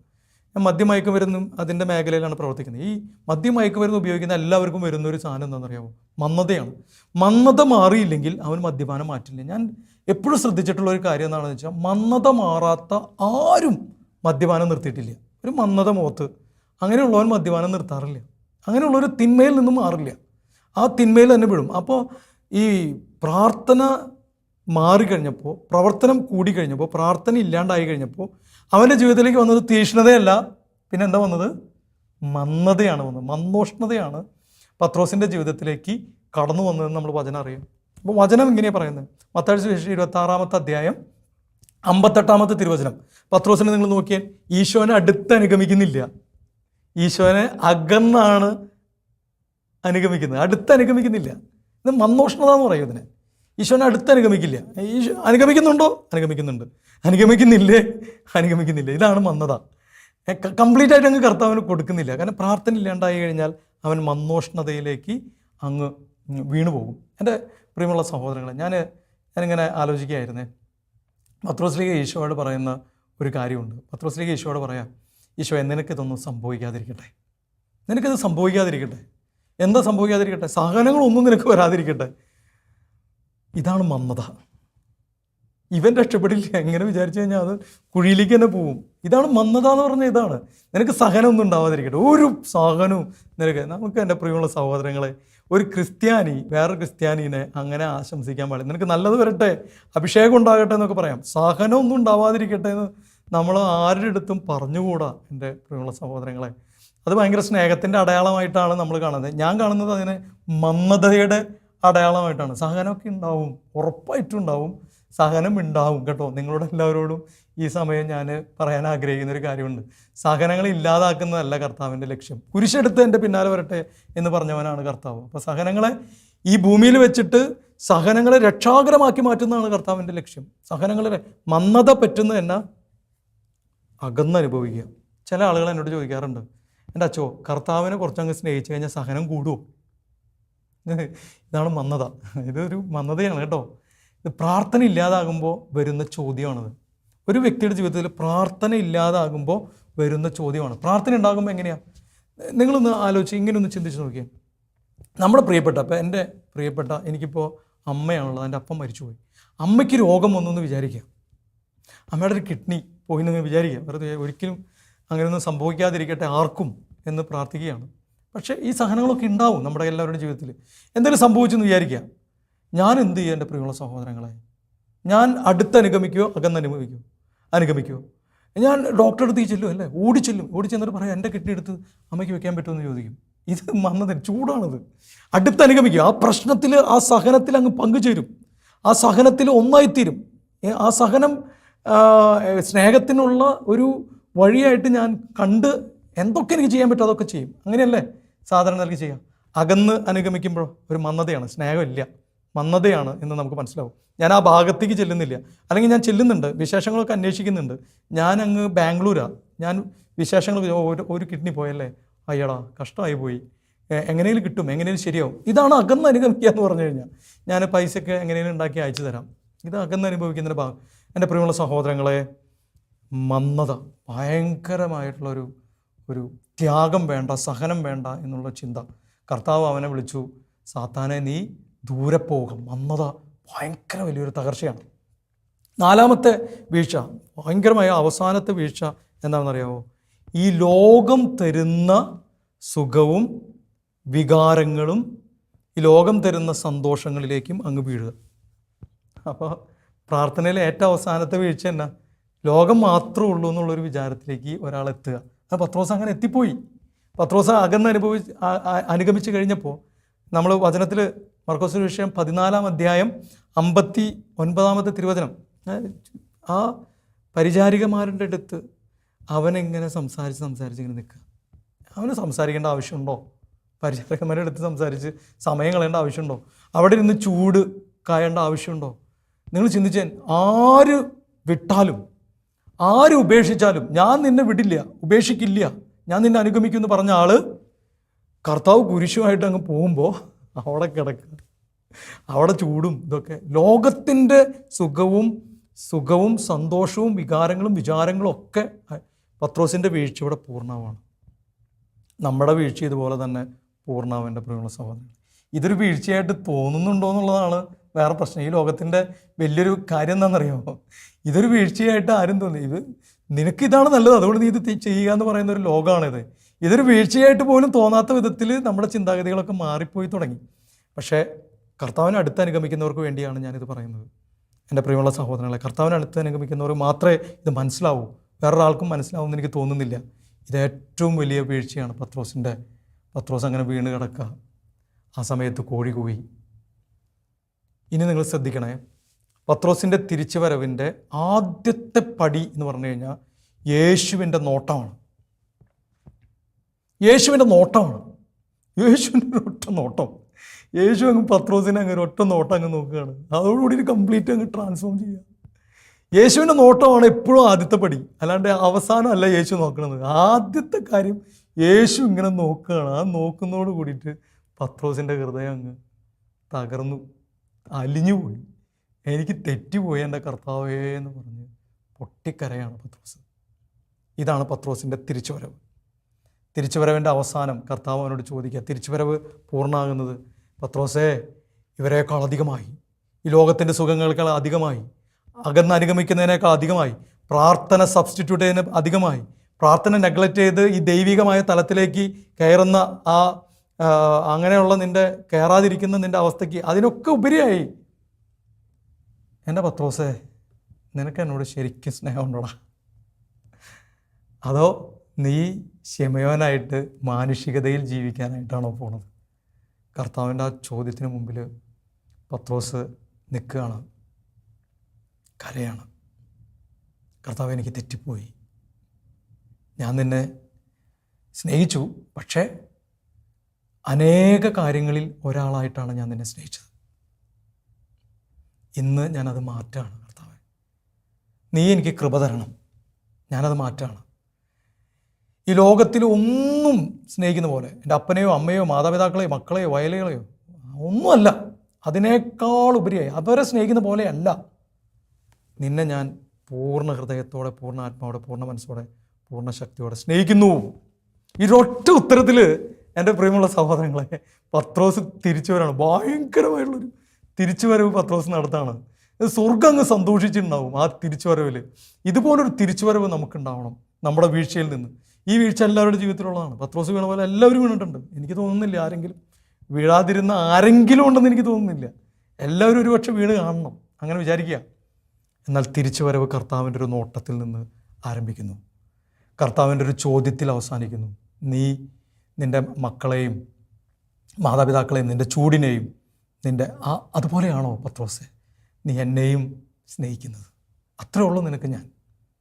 ഞാൻ മദ്യമയക്കുമരുന്നും അതിൻ്റെ മേഖലയിലാണ് പ്രവർത്തിക്കുന്നത്. ഈ മദ്യമയക്കുമരുന്ന് ഉപയോഗിക്കുന്ന എല്ലാവർക്കും വരുന്നൊരു സാധനം എന്താണെന്നറിയാമോ? മന്ദതയാണ്. മന്ദത മാറിയില്ലെങ്കിൽ അവൻ മദ്യപാനം മാറ്റില്ല. ഞാൻ എപ്പോഴും ശ്രദ്ധിച്ചിട്ടുള്ള ഒരു കാര്യം എന്താണെന്ന് വെച്ചാൽ, മന്ദത മാറാത്ത ആരും മദ്യപാനം നിർത്തിയിട്ടില്ല. ഒരു മന്ദത മുഖത്ത് അങ്ങനെയുള്ളവൻ മദ്യപാനം നിർത്താറില്ല. അങ്ങനെയുള്ളൊരു തിന്മയിൽ നിന്നും മാറില്ല. ആ തിന്മയിൽ തന്നെ വീഴും. അപ്പോൾ ഈ പ്രാർത്ഥന മാറിക്കഴിഞ്ഞപ്പോൾ, പ്രവർത്തനം കൂടിക്കഴിഞ്ഞപ്പോൾ, പ്രാർത്ഥന ഇല്ലാണ്ടായി കഴിഞ്ഞപ്പോൾ അവൻ്റെ ജീവിതത്തിലേക്ക് വന്നത് തീക്ഷ്ണതയല്ല, പിന്നെ എന്താ വന്നത്? മന്ദതയാണ് വന്നത്. മന്ദോഷ്ണതയാണ് പത്രോസിൻ്റെ ജീവിതത്തിലേക്ക് കടന്നു വന്നതെന്ന് നമ്മൾ വചനം അറിയാം. അപ്പോൾ വചനം ഇങ്ങനെയാണ് പറയുന്നത്. മത്തായി സുവിശേഷം 26-ാമത്തെ അധ്യായം 58-ാമത്തെ തിരുവചനം. പത്രോസിനെ നിങ്ങൾ നോക്കിയാൽ, ഈശോനെ അടുത്ത് അനുഗമിക്കുന്നില്ല, ഈശോനെ അകന്നാണ് അനുഗമിക്കുന്നത്, അടുത്ത് അനുഗമിക്കുന്നില്ല. ഇത് മന്ദോഷ്ണത എന്ന് പറയും ഇതിനെ. ഈശോനെ അടുത്ത് അനുഗമിക്കില്ല. ഈശോ അനുഗമിക്കുന്നുണ്ടോ? അനുഗമിക്കുന്നുണ്ട്. അനുഗമിക്കുന്നില്ല. ഇതാണ് മന്ദത. കംപ്ലീറ്റ് ആയിട്ട് അങ്ങ് കർത്താവിന് കൊടുക്കുന്നില്ല. കാരണം പ്രാർത്ഥന ഇല്ലാണ്ടായി കഴിഞ്ഞാൽ അവൻ മന്ദോഷ്ണതയിലേക്ക് അങ്ങ് വീണു പോകും. എൻ്റെ പ്രിയമുള്ള സഹോദരങ്ങളെ, ഞാനിങ്ങനെ ആലോചിക്കുകയായിരുന്നേ. പത്രോസ്ലീഹ ഈശോയോട് പറയുന്ന ഒരു കാര്യമുണ്ട്. പത്രോസ്ലീഹ ഈശോയോട് പറയാം, ഈശോയെ നിനക്കിതൊന്നും സംഭവിക്കാതിരിക്കട്ടെ, നിനക്കിത് സംഭവിക്കാതിരിക്കട്ടെ. എന്താ സംഭവിക്കാതിരിക്കട്ടെ? സഹനങ്ങളൊന്നും നിനക്ക് വരാതിരിക്കട്ടെ. ഇതാണ് മന്ദത. ഇവൻ രക്ഷപ്പെടില്ല. എങ്ങനെ വിചാരിച്ചു കഴിഞ്ഞാൽ അത് കുഴിയിലേക്ക് തന്നെ പോവും. ഇതാണ് മന്ദത എന്ന് പറഞ്ഞാൽ. ഇതാണ്, നിനക്ക് സഹനമൊന്നും ഉണ്ടാവാതിരിക്കട്ടെ, ഒരു സഹനവും നിനക്ക്. നമുക്ക് എൻ്റെ പ്രിയമുള്ള സഹോദരങ്ങളെ, ഒരു ക്രിസ്ത്യാനി വേറൊരു ക്രിസ്ത്യാനീനെ അങ്ങനെ ആശംസിക്കാൻ പാടില്ല. നിനക്ക് നല്ലത് വരട്ടെ, അഭിഷേകം ഉണ്ടാകട്ടെ എന്നൊക്കെ പറയാം. സഹനമൊന്നും ഉണ്ടാവാതിരിക്കട്ടെ എന്ന് നമ്മൾ ആരുടെ അടുത്തും പറഞ്ഞുകൂടാ എൻ്റെ പ്രിയമുള്ള സഹോദരങ്ങളെ. അത് ഭയങ്കര സ്നേഹത്തിൻ്റെ അടയാളമായിട്ടാണ് നമ്മൾ കാണുന്നത്. ഞാൻ കാണുന്നത് അതിനെ മന്ദതയുടെ അടയാളമായിട്ടാണ്. സഹനമൊക്കെ ഉണ്ടാവും, ഉറപ്പായിട്ടും ഉണ്ടാവും, സഹനം ഉണ്ടാവും കേട്ടോ. നിങ്ങളോട് എല്ലാവരോടും ഈ സമയം ഞാൻ പറയാൻ ആഗ്രഹിക്കുന്ന ഒരു കാര്യമുണ്ട്. സഹനങ്ങൾ ഇല്ലാതാക്കുന്നതല്ല കർത്താവിൻ്റെ ലക്ഷ്യം. കുരിശെടുത്ത് എൻ്റെ പിന്നാലെ വരട്ടെ എന്ന് പറഞ്ഞവനാണ് കർത്താവ്. അപ്പോൾ സഹനങ്ങളെ ഈ ഭൂമിയിൽ വെച്ചിട്ട് സഹനങ്ങളെ രക്ഷാകരമാക്കി മാറ്റുന്നതാണ് കർത്താവിൻ്റെ ലക്ഷ്യം. സഹനങ്ങളെ മന്ദത പറ്റുന്നത് എന്നാ? അകന്നനുഭവിക്കുക. ചില ആളുകൾ എന്നോട് ചോദിക്കാറുണ്ട്, എൻ്റെ അച്ചോ, കർത്താവിനെ കുറച്ചങ്ങ് സ്നേഹിച്ചു കഴിഞ്ഞാൽ സഹനം കൂടുമോ? ഇതാണ് മന്ദത. ഇതൊരു മന്ദതയാണ് കേട്ടോ. ഇത് പ്രാർത്ഥന ഇല്ലാതാകുമ്പോൾ വരുന്ന ചോദ്യമാണത്. ഒരു വ്യക്തിയുടെ ജീവിതത്തിൽ പ്രാർത്ഥന ഇല്ലാതാകുമ്പോൾ വരുന്ന ചോദ്യമാണ്. പ്രാർത്ഥന ഉണ്ടാകുമ്പോൾ എങ്ങനെയാണ്? നിങ്ങളൊന്ന് ആലോചിച്ച് ഇങ്ങനെയൊന്ന് ചിന്തിച്ച് നോക്കിയാൽ, നമ്മുടെ പ്രിയപ്പെട്ട, ഇപ്പോൾ എൻ്റെ പ്രിയപ്പെട്ട, എനിക്കിപ്പോൾ അമ്മയാണുള്ളത്, എൻ്റെ അപ്പം മരിച്ചുപോയി. അമ്മയ്ക്ക് രോഗം വന്നു വിചാരിക്കുക, അമ്മയുടെ ഒരു കിഡ്നി പോയി എന്ന് വിചാരിക്കുക. വെറുതെ ഒരിക്കലും അങ്ങനെയൊന്നും സംഭവിക്കാതിരിക്കട്ടെ ആർക്കും എന്ന് പ്രാർത്ഥിക്കുകയാണ്. പക്ഷേ ഈ സഹനങ്ങളൊക്കെ ഉണ്ടാവും നമ്മുടെ എല്ലാവരുടെ ജീവിതത്തിൽ. എന്തെങ്കിലും സംഭവിച്ചെന്ന് വിചാരിക്കുക, ഞാൻ എന്ത് ചെയ്യുക എൻ്റെ പ്രിയമുള്ള സഹോദരങ്ങളെ? ഞാൻ അടുത്ത് അനുഗമിക്കുകയോ അനുഗമിക്കുമോ? ഞാൻ ഡോക്ടറെ അടുത്ത് ചെല്ലും, അല്ലേ? ഓടിച്ചെന്നിട്ട് പറയാം, എൻ്റെ കിഡ്നി എടുത്ത് അമ്മയ്ക്ക് വെക്കാൻ പറ്റുമെന്ന് ചോദിക്കും. ഇത് മന്ദത, ചൂടാണത്. അടുത്ത് അനുഗമിക്കുക. ആ പ്രശ്നത്തിൽ, ആ സഹനത്തിൽ അങ്ങ് പങ്കുചേരും. ആ സഹനത്തിൽ ഒന്നായിത്തീരും. ആ സഹനം സ്നേഹത്തിനുള്ള ഒരു വഴിയായിട്ട് ഞാൻ കണ്ട് എന്തൊക്കെ എനിക്ക് ചെയ്യാൻ പറ്റും അതൊക്കെ ചെയ്യും. അങ്ങനെയല്ലേ സാധാരണ നൽകി ചെയ്യാം. അകന്ന് അനുഗമിക്കുമ്പോൾ ഒരു മന്ദതയാണ്, സ്നേഹമില്ല, മന്ദതയാണ് എന്ന് നമുക്ക് മനസ്സിലാവും. ഞാൻ ആ ഭാഗത്തേക്ക് ചെല്ലുന്നില്ല, അല്ലെങ്കിൽ ഞാൻ ചെല്ലുന്നുണ്ട്, വിശേഷങ്ങളൊക്കെ അന്വേഷിക്കുന്നുണ്ട്. ഞാൻ അങ്ങ് ബാംഗ്ലൂരാണ്, ഞാൻ വിശേഷങ്ങൾ ഒരു കിഡ്നി പോയല്ലേ, അയ്യടാ കഷ്ടമായി പോയി, എങ്ങനെയും കിട്ടും, എങ്ങനെയും ശരിയാവും. ഇതാണ് അകന്ന് അനുഗമിക്കുക എന്ന് പറഞ്ഞു കഴിഞ്ഞാൽ. ഞാൻ പൈസയൊക്കെ എങ്ങനെയും ഉണ്ടാക്കി അയച്ചു തരാം. ഇത് അകന്ന് അനുഭവിക്കുന്നതിൻ്റെ ഭാഗം. എൻ്റെ പ്രിയമുള്ള സഹോദരങ്ങളെ, മന്ദത ഭയങ്കരമായിട്ടുള്ളൊരു ത്യാഗം വേണ്ട, സഹനം വേണ്ട എന്നുള്ള ചിന്ത. കർത്താവ് അവനെ വിളിച്ചു, സാത്താനെ നീ ദൂരെ പോകും. മന്ദത ഭയങ്കര വലിയൊരു തകർച്ചയാണ്. നാലാമത്തെ വീഴ്ച, ഭയങ്കരമായ അവസാനത്തെ വീഴ്ച എന്താണെന്നറിയാമോ? ഈ ലോകം തരുന്ന സുഖവും വികാരങ്ങളും ഈ ലോകം തരുന്ന സന്തോഷങ്ങളിലേക്കും അങ്ങ് വീഴുക. അപ്പോൾ പ്രാർത്ഥനയിലെ ഏറ്റവും അവസാനത്തെ വീഴ്ച എന്നാ? ലോകം മാത്രമേ ഉള്ളൂ എന്നുള്ളൊരു വിചാരത്തിലേക്ക് ഒരാൾ എത്തുക. അത് പത്രോസ് അങ്ങനെ എത്തിപ്പോയി. പത്രോസ് അകന്ന് അനുഗമിച്ച് കഴിഞ്ഞപ്പോൾ നമ്മൾ വചനത്തിൽ മർക്കോസ് സുവിശേഷം 14-ാം അധ്യായം 59-ാമത്തെ തിരുവചനം, ആ പരിചാരികമാരുടെ അടുത്ത് അവനെങ്ങനെ സംസാരിച്ച് ഇങ്ങനെ നിൽക്കുക. അവന് സംസാരിക്കേണ്ട ആവശ്യമുണ്ടോ? പരിചാരകന്മാരുടെ അടുത്ത് സംസാരിച്ച് സമയം കളയേണ്ട ആവശ്യമുണ്ടോ? അവിടെ ഇരുന്ന് ചൂട് കായേണ്ട ആവശ്യമുണ്ടോ? നിങ്ങൾ ചിന്തിച്ചാൽ ആര് വിട്ടാലും ആര് ഉപേക്ഷിച്ചാലും ഞാൻ നിന്നെ വിടില്ല, ഉപേക്ഷിക്കില്ല, ഞാൻ നിന്നെ അനുഗമിക്കുമെന്ന് പറഞ്ഞ ആള് കർത്താവ് കുരിശുമായിട്ട് അങ്ങ് പോകുമ്പോൾ അവിടെ കിടക്കുക, അവിടെ ചൂടും ഇതൊക്കെ. ലോകത്തിൻ്റെ സുഖവും സന്തോഷവും വികാരങ്ങളും വിചാരങ്ങളും ഒക്കെ പത്രോസിൻ്റെ വീഴ്ചയുടെ പൂർണ്ണമാണ്. നമ്മുടെ വീഴ്ച ഇതുപോലെ തന്നെ പൂർണ്ണാവൻ്റെ പ്രിയമുള്ള സഹോദരൻ. ഇതൊരു വീഴ്ചയായിട്ട് തോന്നുന്നുണ്ടോ എന്നുള്ളതാണ് വേറെ പ്രശ്നം. ഈ ലോകത്തിൻ്റെ വലിയൊരു കാര്യം എന്താണെന്നറിയാമോ? ഇതൊരു വീഴ്ചയായിട്ട് ആരും തോന്നി, ഇത് നിനക്കിതാണ് നല്ലത് അതുകൊണ്ട് നീ ഇത് ചെയ്യുക എന്ന് പറയുന്ന ഒരു ലോകമാണിത്. ഇതൊരു വീഴ്ചയായിട്ട് പോലും തോന്നാത്ത വിധത്തിൽ നമ്മുടെ ചിന്താഗതികളൊക്കെ മാറിപ്പോയി തുടങ്ങി. പക്ഷേ കർത്താവിനെ അടുത്ത് അനുഗമിക്കുന്നവർക്ക് വേണ്ടിയാണ് ഞാനിത് പറയുന്നത്. എൻ്റെ പ്രിയമുള്ള സഹോദരങ്ങളെ, കർത്താവിനെ അടുത്ത് അനുഗമിക്കുന്നവർ മാത്രമേ ഇത് മനസ്സിലാവൂ, വേറൊരാൾക്കും മനസ്സിലാവുമെന്ന് എനിക്ക് തോന്നുന്നില്ല. ഇത് ഏറ്റവും വലിയ വീഴ്ചയാണ് പത്രോസ് അങ്ങനെ വീണ് കിടക്കുക. ആ സമയത്ത് കോഴി കൂവി. ഇനി നിങ്ങൾ ശ്രദ്ധിക്കണേ, പത്രോസിൻ്റെ തിരിച്ചുവരവിൻ്റെ ആദ്യത്തെ പടി എന്ന് പറഞ്ഞു കഴിഞ്ഞാൽ യേശുവിൻ്റെ നോട്ടമാണ്. യേശുവിൻ്റെ ഒറ്റ നോട്ടം. യേശു അങ്ങ് പത്രോസിനെ അങ്ങ് ഒറ്റ നോട്ടം അങ്ങ് നോക്കുകയാണ്. അതോടുകൂടി കംപ്ലീറ്റ് അങ്ങ് ട്രാൻസ്ഫോം ചെയ്യുക. യേശുവിൻ്റെ നോട്ടമാണ് എപ്പോഴും ആദ്യത്തെ പടി, അല്ലാണ്ട് അവസാനമല്ല യേശു നോക്കണത്. ആദ്യത്തെ കാര്യം യേശു ഇങ്ങനെ നോക്കുകയാണ്. ആ നോക്കുന്നതോട് കൂടിയിട്ട് പത്രോസിൻ്റെ ഹൃദയം അങ്ങ് തകർന്നു, അലിഞ്ഞുപോയി. എനിക്ക് തെറ്റിപ്പോയി എൻ്റെ കർത്താവേ എന്ന് പറഞ്ഞ് പൊട്ടിക്കരയാണ് പത്രോസ്. ഇതാണ് പത്രോസിൻ്റെ തിരിച്ചുവരവിൻ്റെ അവസാനം. കർത്താവ് അവനോട് ചോദിക്കുക, തിരിച്ചുവരവ് പൂർണ്ണമാകുന്നത് പത്രോസേ, ഇവരെക്കാൾ അധികമായി, ഈ ലോകത്തിൻ്റെ സുഖങ്ങളേക്കാൾ അധികമായി, അകന്ന് അനുഗമിക്കുന്നതിനേക്കാൾ അധികമായി, പ്രാർത്ഥന സബ്സ്റ്റിറ്റ്യൂട്ട് ചെയ്യുന്നതിന് അധികമായി, പ്രാർത്ഥന നെഗ്ലക്റ്റ് ചെയ്ത് ഈ ദൈവികമായ തലത്തിലേക്ക് കയറുന്ന അങ്ങനെയുള്ള കയറാതിരിക്കുന്ന നിൻ്റെ അവസ്ഥയ്ക്ക് അതിനൊക്കെ ഉപരിയായി എൻ്റെ പത്രോസേ, നിനക്ക് എന്നോട് ശരിക്കും സ്നേഹമുണ്ടോടാ? അതോ നീ ശിമയോനായിട്ട് മാനുഷികതയിൽ ജീവിക്കാനായിട്ടാണോ പോണത്? കർത്താവിൻ്റെ ആ ചോദ്യത്തിന് മുമ്പിൽ പത്രോസ് നിൽക്കുകയാണ്, കരയാണ്. കർത്താവ്, എനിക്ക് തെറ്റിപ്പോയി, ഞാൻ നിന്നെ സ്നേഹിച്ചു, പക്ഷേ അനേക കാര്യങ്ങളിൽ ഒരാളായിട്ടാണ് ഞാൻ നിന്നെ സ്നേഹിച്ചത്. ഇന്ന് ഞാനത് മാറ്റാണ് കർത്താവേ, നീ എനിക്ക് കൃപ തരണം, ഞാനത് മാറ്റാണ്. ഈ ലോകത്തിൽ ഒന്നും സ്നേഹിക്കുന്ന പോലെ, എൻ്റെ അപ്പനെയോ അമ്മയോ മാതാപിതാക്കളെയോ മക്കളെയോ വയലുകളെയോ ഒന്നുമല്ല, അതിനേക്കാൾ ഉപരിയായി അവരെ സ്നേഹിക്കുന്ന പോലെയല്ല നിന്നെ ഞാൻ പൂർണ്ണ ഹൃദയത്തോടെ, പൂർണ്ണ ആത്മാവോടെ, പൂർണ്ണ മനസ്സോടെ, പൂർണ്ണ ശക്തിയോടെ സ്നേഹിക്കുന്നു. ഇതൊറ്റ ഉത്തരത്തിൽ എൻ്റെ പ്രിയമുള്ള സഹോദരങ്ങളെ പത്രോസ് തിരിച്ചുവരാണ്. ഭയങ്കരമായിട്ടുള്ളൊരു തിരിച്ചുവരവ് പത്രോസ് നടത്താണ്. സ്വർഗ്ഗം അങ്ങ് സന്തോഷിച്ചിട്ടുണ്ടാവും ആ തിരിച്ചുവരവിൽ. ഇതുപോലൊരു തിരിച്ചുവരവ് നമുക്കുണ്ടാവണം നമ്മുടെ വീഴ്ചയിൽ നിന്ന്. ഈ വീഴ്ച എല്ലാവരുടെ ജീവിതത്തിലുള്ളതാണ്. പത്രോസ് വീണ പോലെ എല്ലാവരും വീണിട്ടുണ്ട്. എനിക്ക് തോന്നുന്നില്ല ആരെങ്കിലും വീഴാതിരുന്ന ആരെങ്കിലും ഉണ്ടെന്ന് എനിക്ക് തോന്നുന്നില്ല. എല്ലാവരും ഒരുപക്ഷെ വീണ് കാണണം, അങ്ങനെ വിചാരിക്കുക. എന്നാൽ തിരിച്ചുവരവ് കർത്താവിൻ്റെ ഒരു നോട്ടത്തിൽ നിന്ന് ആരംഭിക്കുന്നു, കർത്താവിൻ്റെ ഒരു ചോദ്യത്തിൽ അവസാനിക്കുന്നു. നീ നിൻ്റെ മക്കളെയും മാതാപിതാക്കളെയും നിൻ്റെ ചൂടിനെയും അതുപോലെയാണോ പത്രോസേ നീ എന്നെയും സ്നേഹിക്കുന്നത്? അത്രേ ഉള്ളൂ നിനക്ക് ഞാൻ.